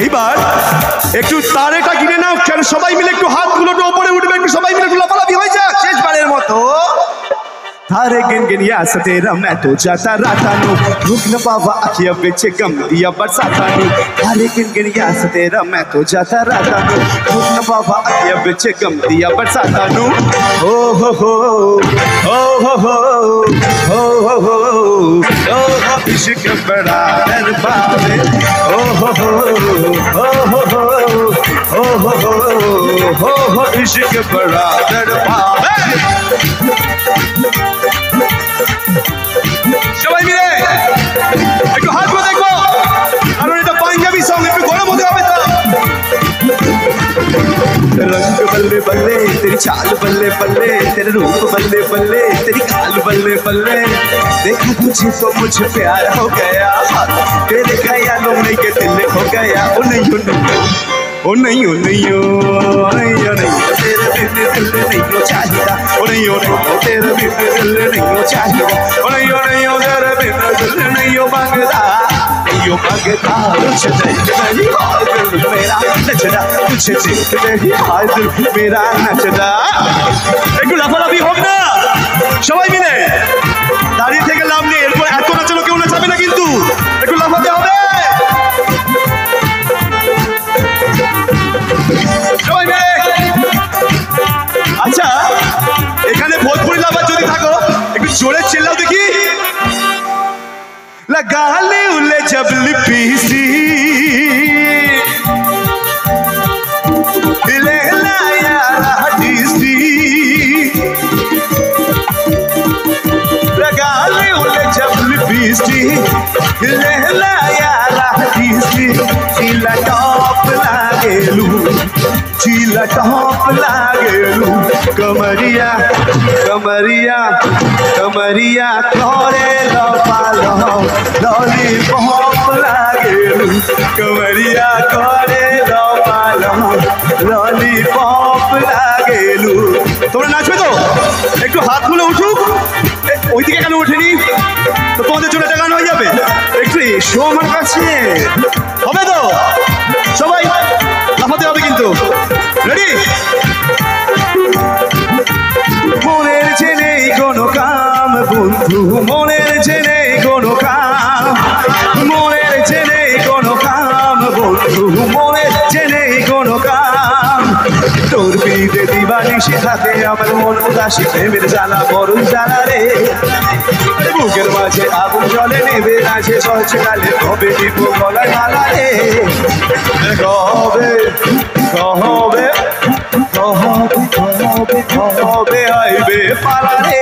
এইবার একটু তারেটা কিনে নাও, সবাই মিলে একটু হাতগুলো ওপরে উঠবে, একটু সবাই মিলে একটু লাফালাফি হয়ে যাক শেষবারের মতো। थारे गिन गिन यास तेरा मैं तो जाता रहता नू, रुक न पावा अखिया बिच गम दिया बरसाता नू। थारे गिन गिन यास तेरा मैं तो जाता रहता नू, रुक न पावा अखिया बिच गम दिया बरसाता नू। ओ हो हो ओ हो हो ओ हो हो ओ हो इश्क बड़ा दरबार है। ओ हो हो ओ हो हो ओ हो हो इश्क बड़ा दरबार है। সবাই মিলে একটু হাতগুলো দেখো, কারণ এটা পাঞ্জাবি সং, একটু গরম হতে হবে তো। रंग बल्ले बल्ले तेरी चाल बल्ले बल्ले, तेरे रूप बल्ले बल्ले तेरी खाल बल्ले बल्ले। देखा तुझे तो मुझे प्यार हो गया, तेरे ख्यालों में ये दिल हो गया। ओ नहीं ओ नहीं ओ नहीं ओ नहीं ओ नहीं ओ नहीं तेरे बिन दिल नहीं हो चाहिदा। ओ नहीं ओ नहीं तेरे बिन दिल नहीं हो चाहिदा। ओ नहीं ओ नहीं तेरे बिन दिल नहीं हो मांगदा, नहीं हो मांगदा। तुझे नहीं हाय दिल मेरा नचदा, तुझे नहीं हाय दिल मेरा नचदा। একটু লাফালাফি হোক না সবাই মিলে, দাঁড়িয়ে থেকে লাভ নেই, এরপর এত নাচানো কেউ নাচাবে না কিন্তু, একটু লাফাতে হবে সবাই মিলে। আচ্ছা এখানে ভোজপুরি লাভার যদি থাকো একটু জোরে চিল্লাও দেখি। लगा ले उले जब लिपीसी ले लाया हदीसी, लगा ले उले जब लिपीसी ले लाया हदीसी। चीला टॉप लागेलू, चीला टॉप लागेलू, कमरिया कमरिया कमरिया तोरे लपालो लॉलीपॉप लागेलू, कमरिया तोरे लपालो लॉलीपॉप लागेलू। তোমরা নাচবে তো? একটু হাতগুলো উঠুক। ওইদিকে কেন ওঠেনি? তো তোমাদের জন্য একটা গান হয়ে যাবে, একটু এসো আমার কাছে, হবে তো? সবাই লাফাতে হবে কিন্তু, রেডি? মনের যে নেই কোনো কাম বন্ধু, মনের যে নেই কোনো কাম, মনের যে নেই কোনো কাম বন্ধু, মনের যে নেই কোনো কাম। তোর বিদে দিবানি শেখাতে আমার মন উদাসী, প্রেমের জ্বালা বড় জ্বালা রে। বুকের মাঝে আগুন জলে নেবে নাচে চলছে কালে, কবে দিব গলায় মালা রে। কবে কবে কবে কবে কবে আইবে পালা রে।